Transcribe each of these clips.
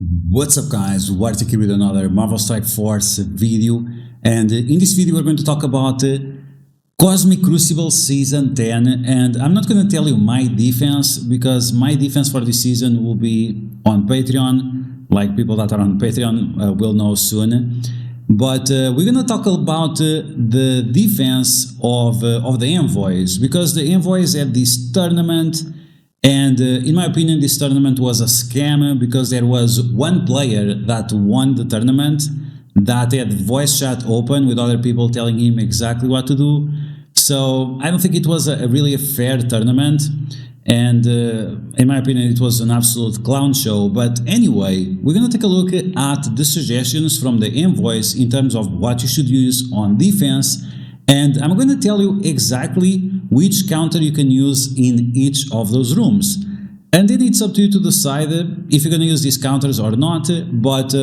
What's up guys, DuArktik here with another Marvel Strike Force video, and in this video we're going to talk about Cosmic Crucible Season 10, and I'm not going to tell you my defense because my defense for this season will be on Patreon, like people that are on Patreon will know soon. But we're going to talk about the defense of the Envoys, because the Envoys had this tournament. And in my opinion, this tournament was a scam because there was one player that won the tournament that had voice chat open with other people telling him exactly what to do. So I don't think it was really a fair tournament. And in my opinion, it was an absolute clown show. But anyway, we're going to take a look at the suggestions from the Envoys in terms of what you should use on defense. And I'm going to tell you exactly which counter you can use in each of those rooms. And then it's up to you to decide if you're going to use these counters or not, but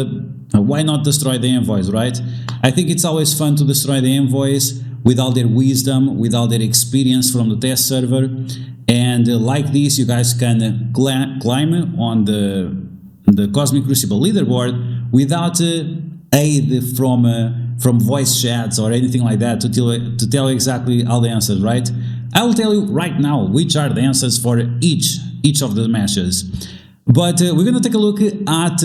why not destroy the Envoys, right? I think it's always fun to destroy the Envoys with all their wisdom, with all their experience from the test server. And like this, you guys can climb on the Cosmic Crucible leaderboard without aid from voice chats or anything like that to tell you exactly all the answers, right? I will tell you right now which are the answers for each of the matches. But we're going to take a look at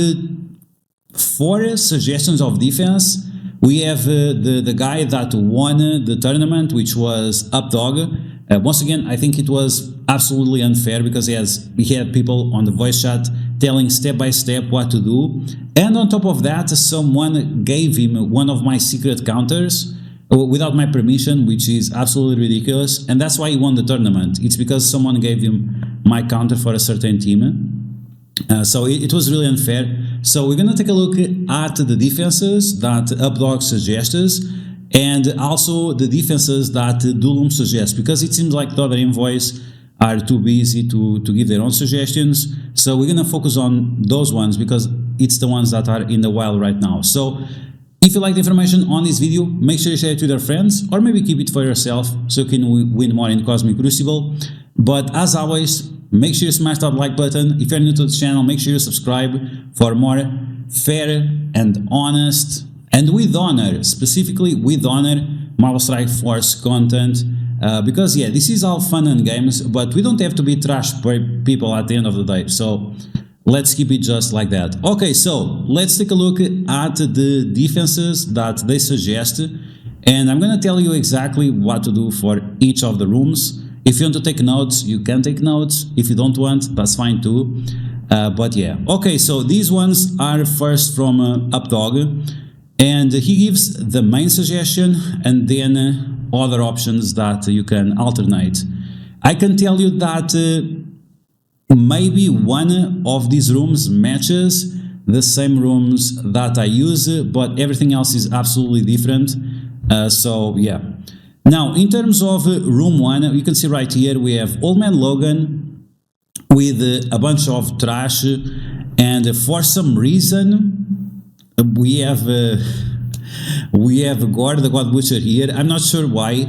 4 suggestions of defense. We have the guy that won the tournament, which was Updog. Once again, I think it was absolutely unfair because he had people on the voice chat telling step by step what to do. And on top of that, someone gave him one of my secret counters without my permission, which is absolutely ridiculous. And that's why he won the tournament. It's because someone gave him my counter for a certain team. So it was really unfair. So we're going to take a look at the defenses that Updog suggests, and also the defenses that Dulum suggests, because it seems like the other Envoys are too busy to give their own suggestions. So we're going to focus on those ones because it's the ones that are in the wild right now. So if you like the information on this video, make sure you share it with your friends, or maybe keep it for yourself so you can win more in Cosmic Crucible. But as always, make sure you smash that like button. If you're new to the channel, make sure you subscribe for more fair and honest, and with honor, specifically with honor, Marvel Strike Force content. Because yeah, this is all fun and games, but we don't have to be trash people at the end of the day. So let's keep it just like that. Okay, so let's take a look at the defenses that they suggest, and I'm going to tell you exactly what to do for each of the rooms. If you want to take notes, you can take notes. If you don't want, that's fine too. But yeah, okay, so these ones are first from Updog, and he gives the main suggestion and then other options that you can alternate. I can tell you that maybe one of these rooms matches the same rooms that I use, but everything else is absolutely different. So yeah. Now, in terms of room 1, you can see right here we have Old Man Logan with a bunch of trash, and for some reason we have Gore the God Butcher here. I'm not sure why.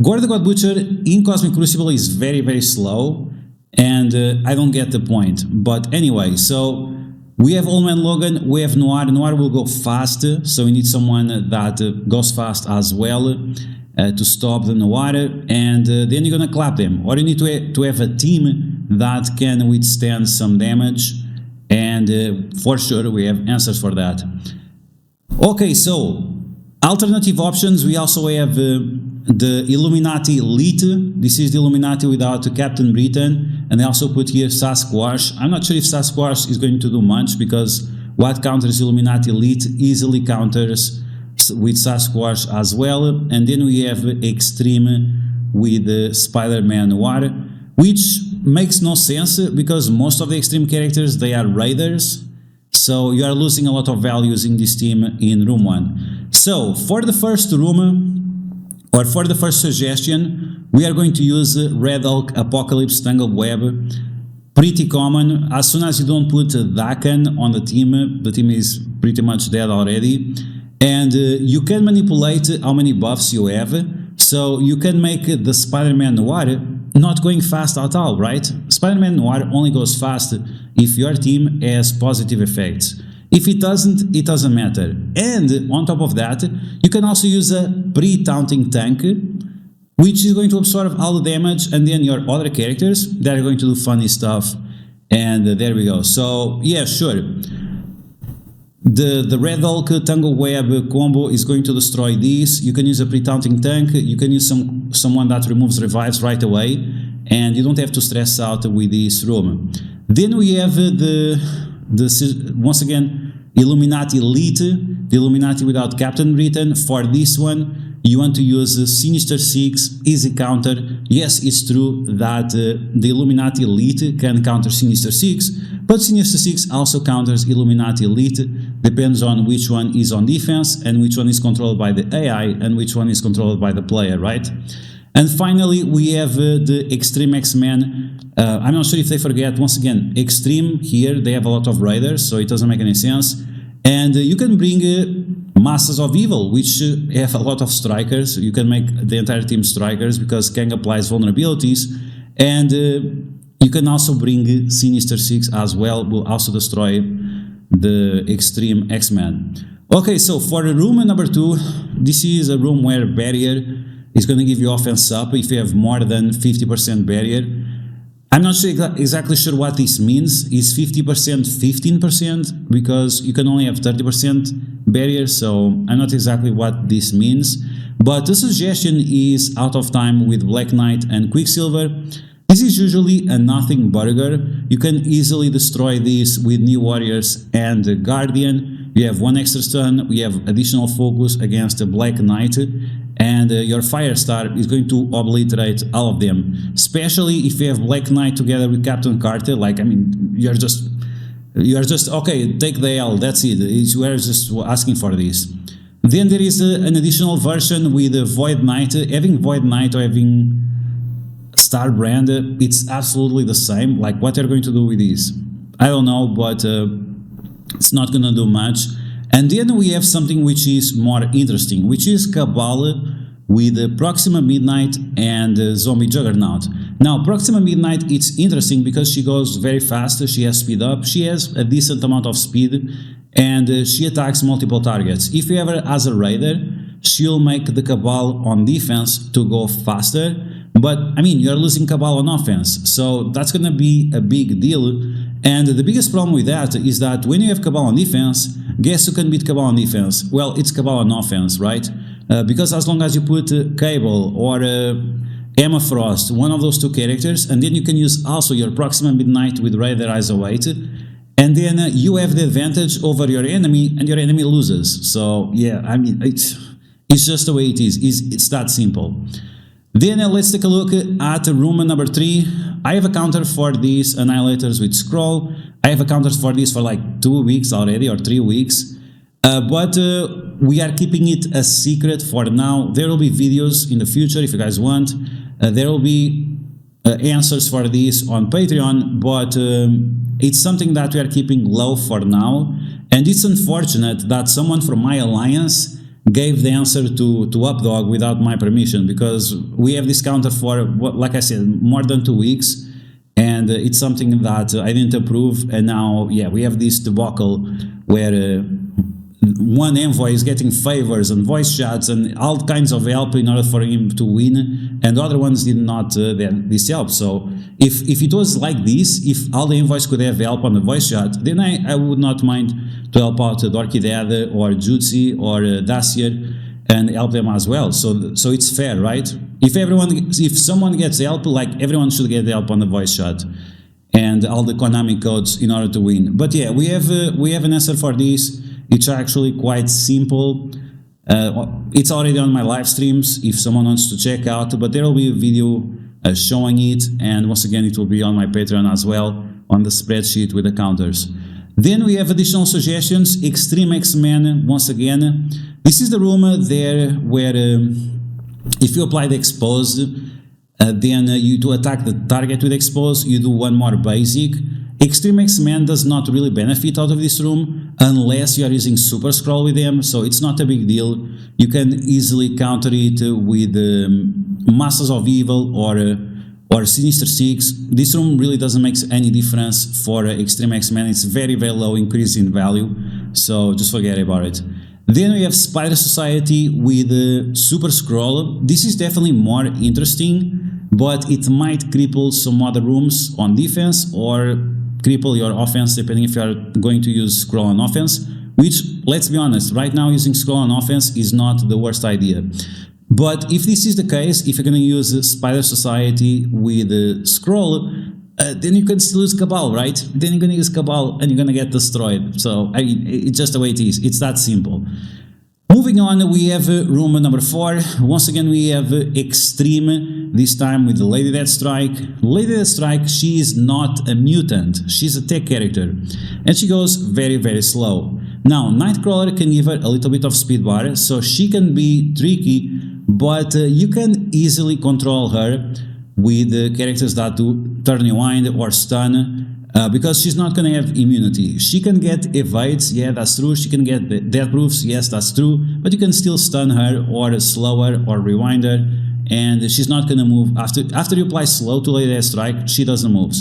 Gore the God Butcher in Cosmic Crucible is very, very slow, and I don't get the point. But anyway, so we have Old Man Logan, we have Noir. Noir will go fast, so we need someone that goes fast as well to stop the Noir, and then you're gonna clap them. Or you need to have a team that can withstand some damage, and for sure we have answers for that. Okay, so alternative options, we also have the Illuminati Elite. This is the Illuminati without Captain Britain, and I also put here Sasquatch. I'm not sure if Sasquatch is going to do much, because what counters Illuminati Elite easily counters with Sasquatch as well. And then we have Extreme with Spider-Man Noir, which makes no sense because most of the Extreme characters, they are raiders. So you are losing a lot of values in this team in room 1. So for the first room, or for the first suggestion, we are going to use Red Hulk, Apocalypse, Tangled Web. Pretty common. As soon as you don't put Dakan on the team is pretty much dead already. And you can manipulate how many buffs you have. So you can make the Spider-Man Noir not going fast at all, right? Spider-Man Noir only goes fast if your team has positive effects. If it doesn't matter. And on top of that, you can also use a pre-taunting tank, which is going to absorb all the damage, and then your other characters, they're going to do funny stuff. And there we go. So yeah, sure. The Red Hulk Tango Web combo is going to destroy this. You can use a pre-taunting tank, you can use someone that removes revives right away, and you don't have to stress out with this room. Then we have once again, Illuminati Elite, the Illuminati without Captain Britain. For this one, you want to use Sinister Six, easy counter. Yes, it's true that the Illuminati Elite can counter Sinister Six, but Sinister Six also counters Illuminati Elite, depends on which one is on defense and which one is controlled by the AI and which one is controlled by the player, right? And finally, we have the Extreme X-Men. I'm not sure if they forget, once again, Extreme here, they have a lot of raiders, so it doesn't make any sense. And you can bring Masters of Evil, which have a lot of strikers. You can make the entire team strikers because Kang applies vulnerabilities. And you can also bring Sinister Six as well, will also destroy the Extreme X-Men. Okay, so for room number 2, this is a room where barrier is going to give you offense up if you have more than 50% barrier. I'm not sure exactly sure what this means. Is 50% 15%? Because you can only have 30% barrier, so I'm not exactly what this means. But the suggestion is Out of Time with Black Knight and Quicksilver. This is usually a nothing burger. You can easily destroy this with New Warriors and Guardian. You have 1 extra stun, we have additional focus against the Black Knight, and your Firestar is going to obliterate all of them. Especially if you have Black Knight together with Captain Carter, like, I mean, you're just okay, take the L, that's it. We're just asking for this. Then there is an additional version with Void Knight. Having Void Knight or having Star Brand, it's absolutely the same. Like, what they're going to do with this, I don't know, but it's not gonna do much. And then we have something which is more interesting, which is Cabal with Proxima Midnight and Zombie Juggernaut. Now, Proxima Midnight, it's interesting because she goes very fast, she has speed up, she has a decent amount of speed, and she attacks multiple targets. If you ever as a raider, she'll make the Cabal on defense to go faster, but I mean, you're losing Cabal on offense, so that's gonna be a big deal. And the biggest problem with that is that when you have Cabal on defense, guess who can beat Cabal on defense? Well, it's Cabal on offense, right? Because as long as you put Cable or Emma Frost, one of those two characters, and then you can use also your Proxima Midnight with Raider Isolate, and then you have the advantage over your enemy, and your enemy loses. So yeah, I mean, it's just the way it is. It's that simple. Then let's take a look at room number 3. I have a counter for these Annihilators with Scroll. I have a counter for this for like 2 weeks already, or 3 weeks. But we are keeping it a secret for now. There will be videos in the future if you guys want. There will be answers for this on Patreon, but it's something that we are keeping low for now. And it's unfortunate that someone from my alliance gave the answer to Updog without my permission, because we have this counter for, like I said, more than 2 weeks, and it's something that I didn't approve, and now, yeah, we have this debacle where one envoy is getting favors and voice chats and all kinds of help in order for him to win, and the other ones did not get this help. So if it was like this, if all the envoys could have help on the voice chat, then I would not mind to help out duarktikhq or Jutsi or Dacier and help them as well. So it's fair, right? If someone gets help, like, everyone should get help on the voice chat and all the Konami codes in order to win. But yeah, we have an answer for this. It's actually quite simple. It's already on my live streams if someone wants to check out, but there will be a video showing it, and once again it will be on my Patreon as well, on the spreadsheet with the counters. Then we have additional suggestions. Extreme X-Men, once again. This is the room there where if you apply the Expose, then you do attack the target with Expose, you do one more basic. Extreme X-Men does not really benefit out of this room unless you are using Super Scroll with them, so it's not a big deal. You can easily counter it with Masters of Evil or or Sinister 6. This room really doesn't make any difference for Extreme X-Men. It's very low increase in value, so just forget about it. Then we have Spider Society with Super Scroll. This is definitely more interesting, but it might cripple some other rooms on defense or cripple your offense depending if you are going to use Scroll on offense, which, let's be honest, right now using Scroll on offense is not the worst idea. But if this is the case, if you're going to use Spider Society with Scroll, then you can still use Cabal, right? Then you're going to use Cabal and you're going to get destroyed. So, I mean, it's just the way it is. It's that simple. Moving on, we have room number 4. Once again, we have Extreme, this time with Lady Deathstrike. Lady Deathstrike, she is not a mutant. She's a tech character. And she goes very slow. Now, Nightcrawler can give her a little bit of speed bar, so she can be tricky, but you can easily control her with characters that do Turn Rewind or Stun, because she's not going to have immunity. She can get evades, yeah, that's true. She can get death proofs, yes, that's true. But you can still stun her or slow her or rewind her, and she's not going to move. After you apply slow to Lady Deathstrike, she doesn't move.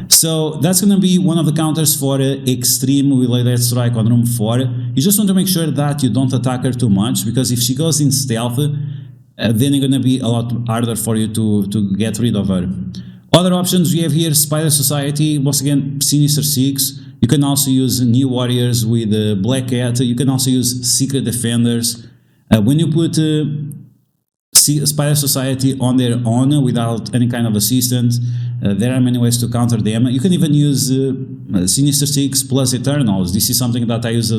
So that's going to be one of the counters for Extreme with Lady Deathstrike on room 4. You just want to make sure that you don't attack her too much, because if she goes in stealth, then it's going to be a lot harder for you to get rid of her. Other options we have here: Spider Society, once again Sinister 6. You can also use New Warriors with Black Cat. You can also use Secret Defenders. When you put Spider Society on their own without any kind of assistance, there are many ways to counter them. You can even use Sinister 6 plus Eternals. This is something that I used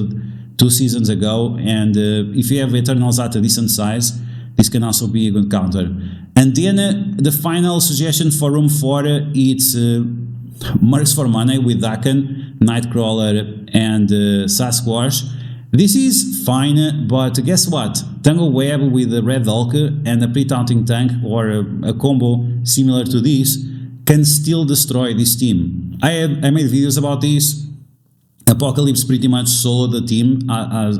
2 seasons ago, and if you have Eternals at a decent size, this can also be a good counter. And then the final suggestion for room 4, it's Mercs for Money with Daken, Nightcrawler, and Sasquatch. This is fine, but guess what? Tangle Web with the Red Hulk and a pre-taunting tank, or a combo similar to this, can still destroy this team. I made videos about this. Apocalypse pretty much soloed the team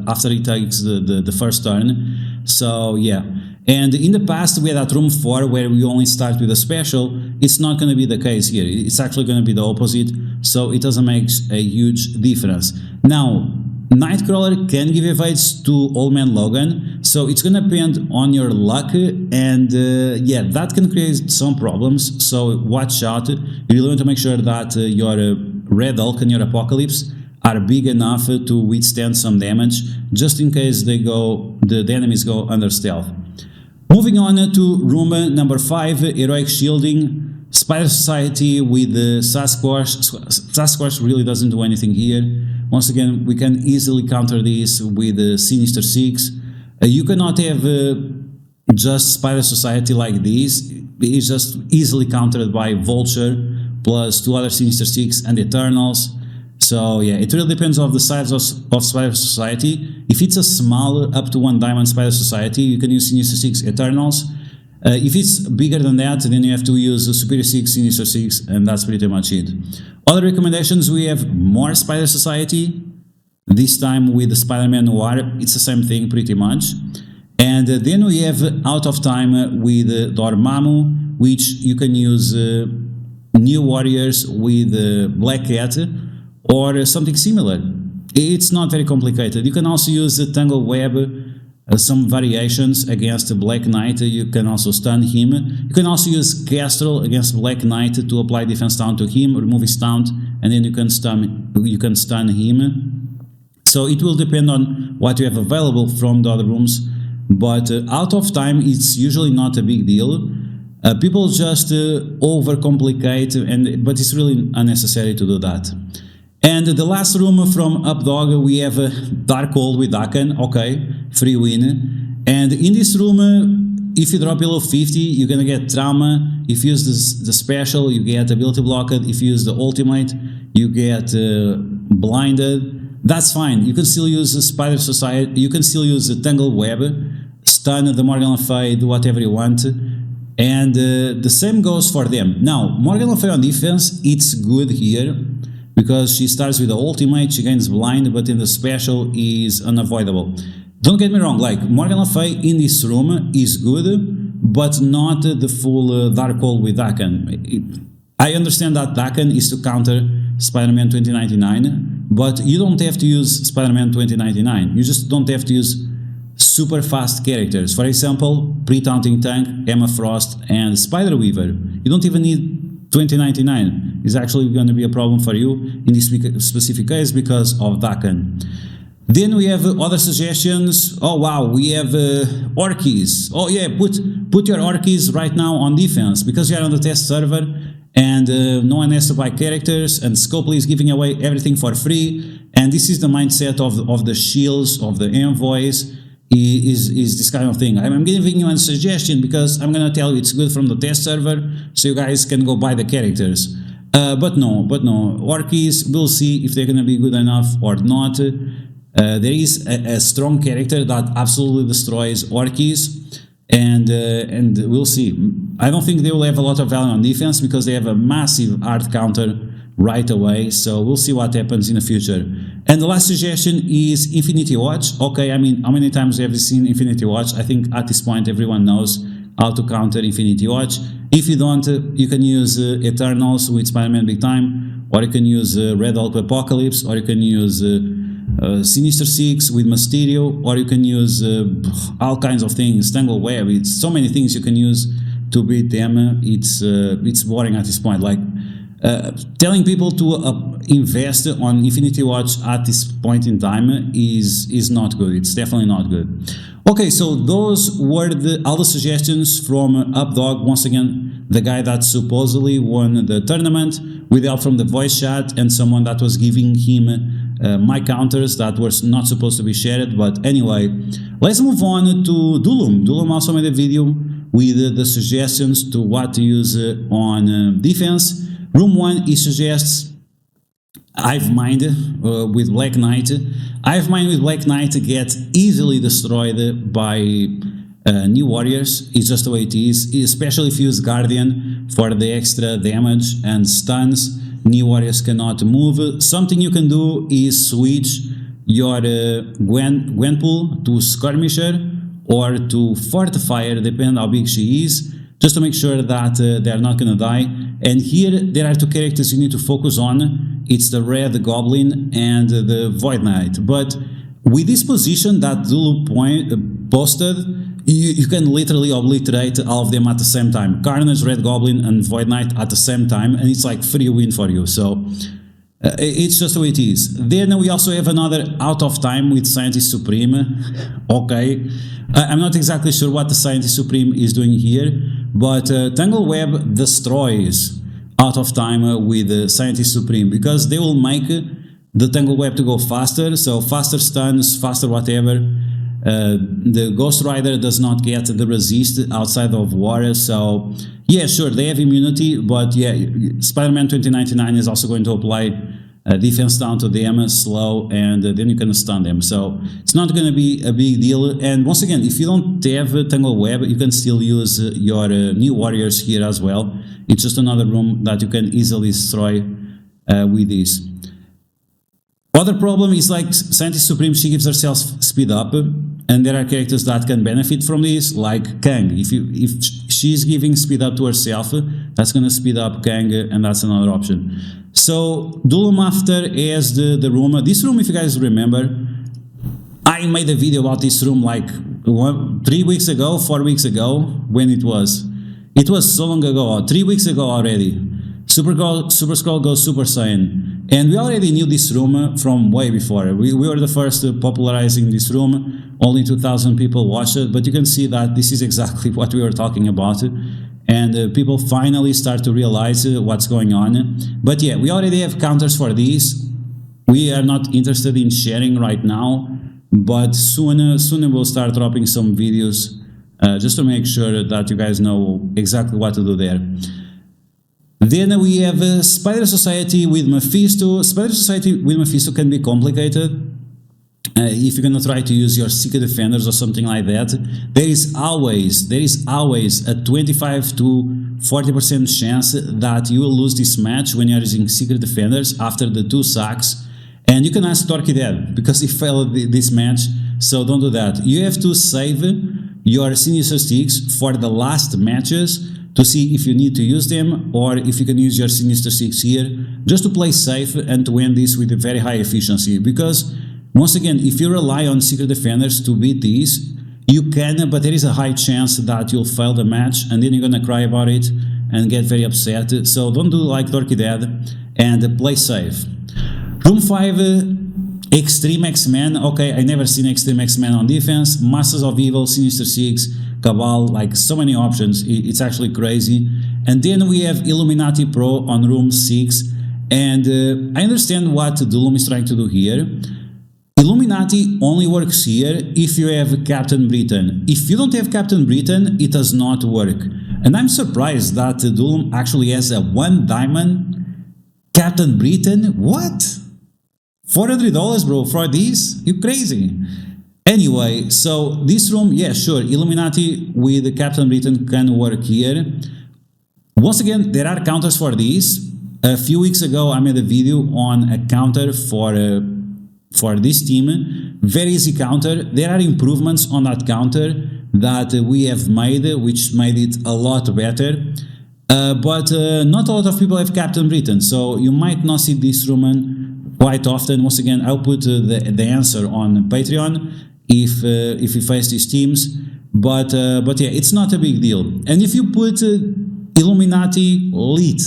after he takes the first turn. So yeah. And in the past we had at room 4 where we only start with a special. It's not going to be the case here. It's actually going to be the opposite. So it doesn't make a huge difference. Now, Nightcrawler can give evades to Old Man Logan, so it's gonna depend on your luck, and yeah, that can create some problems, so watch out. You really want to make sure that your Red Hulk and your Apocalypse are big enough to withstand some damage, just in case the enemies go under stealth. Moving on to room number 5, Heroic Shielding, Spider Society with Sasquatch. Sasquatch really doesn't do anything here. Once again, we can easily counter this with Sinister 6. You cannot have just Spider Society like this. It's just easily countered by Vulture plus 2 other Sinister 6 and Eternals. So yeah, it really depends on the size of Spider Society. If it's a small up to 1 diamond Spider Society, you can use Sinister 6 Eternals. If it's bigger than that, then you have to use Superior 6, Sinister 6, and that's pretty much it. Other recommendations, we have more Spider Society, this time with the Spider-Man Noir. It's the same thing pretty much. And then we have Out of Time with Dormammu, which you can use New Warriors with Black Cat or something similar. It's not very complicated. You can also use the Tangle Web, some variations against Black Knight. You can also stun him. You can also use Kestrel against Black Knight to apply defense taunt to him, remove his taunt, and then you can stun him. So it will depend on what you have available from the other rooms, but Out of Time, it's usually not a big deal. People just overcomplicate, but it's really unnecessary to do that. And the last room from Updog, we have Darkhold with Daken. Okay, free win. And in this room, if you drop below 50, you're gonna get Trauma. If you use the special, you get Ability Blocked. If you use the ultimate, you get Blinded. That's fine. You can still use the Spider Society. You can still use the Tangle Web, stun the Morgan Le Fay, do whatever you want. And the same goes for them. Now, Morgan Le Fay on defense, it's good here, because she starts with the ultimate, she gains blind, but in the special is unavoidable. Don't get me wrong, like, Morgan Le Fay in this room is good, but not the full Dark Hole with Dakan. I understand that Dakan is to counter Spider-Man 2099, but you don't have to use Spider-Man 2099. You just don't have to use super fast characters. For example, Pre-Taunting Tank, Emma Frost, and Spider-Weaver. You don't even need 2099. It's actually going to be a problem for you in this specific case because of Dakan. Then we have other suggestions. Oh wow, we have Orkies. Oh yeah, put your Orkies right now on defense because you are on the test server and no one has to buy characters, and Scopely is giving away everything for free. And this is the mindset of the shields, of the envoys, is this kind of thing. I'm giving you a suggestion because I'm gonna tell you it's good from the test server, so you guys can go buy the characters. But no, Orkies, we'll see if they're gonna be good enough or not. There is a strong character that absolutely destroys Orkies, and we'll see. I don't think they will have a lot of value on defense because they have a massive hard counter right away, so we'll see what happens in the future. And the last suggestion is Infinity Watch. Okay, I mean, how many times have you seen Infinity Watch? I think at this point everyone knows how to counter Infinity Watch. If you don't, you can use Eternals with Spider-Man Big Time, or you can use Red Hulk Apocalypse, or you can use Sinister Six with Mysterio, or you can use all kinds of things, Tangle Web. It's so many things you can use to beat them. It's boring at this point. Like telling people to invest on Infinity Watch at this point in time is not good. It's definitely not good. Okay, so those were all the suggestions from Updog. Once again, the guy that supposedly won the tournament with help from the voice chat and someone that was giving him my counters that were not supposed to be shared. But anyway, let's move on to Dulum. Dulum also made a video with the suggestions to what to use on defense. Room 1, he suggests Hive Mind with Black Knight. Hive Mind with Black Knight gets easily destroyed by new warriors. It's just the way it is, especially if you use Guardian for the extra damage and stuns. New warriors cannot move. Something you can do is switch your Gwenpool to Skirmisher or to Fortifier, depending how big she is, just to make sure that they're not gonna die. And here there are two characters you need to focus on. It's the Red Goblin and the Void Knight. But with this position that Dulum posted, you can literally obliterate all of them at the same time. Carnage, Red Goblin, and Void Knight at the same time, and it's like free win for you. So it's just the way it is. Then we also have another Out of Time with Scientist Supreme. Okay, I'm not exactly sure what the Scientist Supreme is doing here, but Tangle Web destroys Out of Time with Scientist Supreme because they will make the Tangle Web to go faster, so faster stuns, faster whatever. The Ghost Rider does not get the resist outside of water, so yeah, sure, they have immunity, but yeah, Spider-Man 2099 is also going to apply defense down to them, slow, and then you can stun them, so it's not going to be a big deal. And once again, if you don't have Tangle Web, you can still use your new warriors here as well. It's just another room that you can easily destroy with this. Other problem is like Scientist Supreme, she gives herself speed up, and there are characters that can benefit from this, like Kang. If she's giving speed up to herself, that's gonna speed up Kang, and that's another option. So Dulum after has the room. This room, if you guys remember, I made a video about this room like 3 weeks ago, 4 weeks ago, when it was. It was so long ago, 3 weeks ago already. Super Skrull goes Super Saiyan. And we already knew this room from way before. We were the first popularizing this room. Only 2,000 people watched it, but you can see that this is exactly what we were talking about. And people finally start to realize what's going on. But yeah, we already have counters for these. We are not interested in sharing right now, but soon we'll start dropping some videos just to make sure that you guys know exactly what to do there. Then we have Spider Society with Mephisto. Spider Society with Mephisto can be complicated if you're gonna try to use your Secret Defenders or something like that. There is always a 25 to 40% chance that you will lose this match when you're using Secret Defenders after the 2 sacks. And you can ask DuArktik because he failed this match, so don't do that. You have to save your Sinister Sticks for the last matches to see if you need to use them or if you can use your Sinister Sticks here just to play safe and to win this with a very high efficiency. Because once again, if you rely on Secret Defenders to beat these, you can, but there is a high chance that you'll fail the match and then you're gonna cry about it and get very upset. So don't do like Dorky Dad and play safe. Room 5, Extreme X-Men. Okay, I never seen Extreme X-Men on defense. Masters of Evil, Sinister Six, Cabal, like so many options. It's actually crazy. And then we have Illuminati Pro on room 6. And I understand what Dulum is trying to do here. Illuminati only works here if you have Captain Britain. If you don't have Captain Britain, it does not work. And I'm surprised that Dulum actually has a 1 diamond Captain Britain. What? $400, bro, for this? You crazy. Anyway, so this room, yeah, sure, Illuminati with Captain Britain can work here. Once again, there are counters for this. A few weeks ago, I made a video on a counter for this team. Very easy counter. There are improvements on that counter that we have made, which made it a lot better. But not a lot of people have Captain Britain, so you might not see this room quite often. Once again, I'll put the answer on Patreon if you face these teams. But yeah, it's not a big deal. And if you put Illuminati Elite,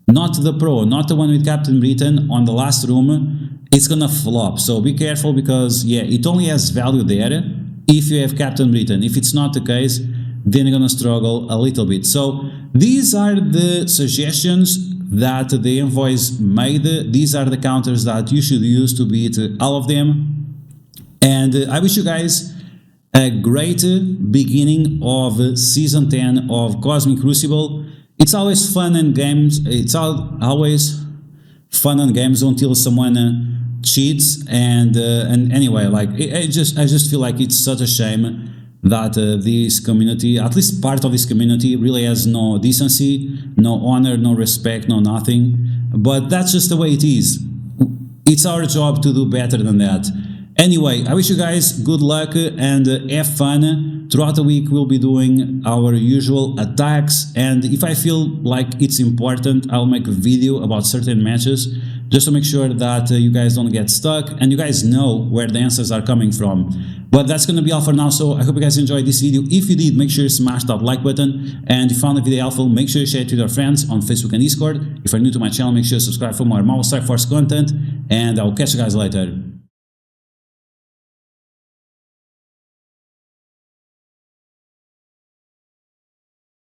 not the Pro, not the one with Captain Britain, on the last room, it's gonna flop. So be careful, because yeah, it only has value there if you have Captain Britain. If it's not the case, then you're gonna struggle a little bit. So these are the suggestions that the Envoys made. These are the counters that you should use to beat all of them. And I wish you guys a great beginning of Season 10 of Cosmic Crucible. It's always fun and games. It's always fun and games until someone cheats. And anyway, like I just feel like it's such a shame that this community, at least part of this community, really has no decency, no honor, no respect, no nothing. But that's just the way it is. It's our job to do better than that. Anyway, I wish you guys good luck and have fun. Throughout the week, we'll be doing our usual attacks, and if I feel like it's important, I'll make a video about certain matches just to make sure that you guys don't get stuck and you guys know where the answers are coming from. But that's going to be all for now, so I hope you guys enjoyed this video. If you did, make sure you smash that like button, and if you found the video helpful, make sure you share it with your friends on Facebook and Discord. If you're new to my channel, make sure you subscribe for more Marvel Strike Force content, and I'll catch you guys later.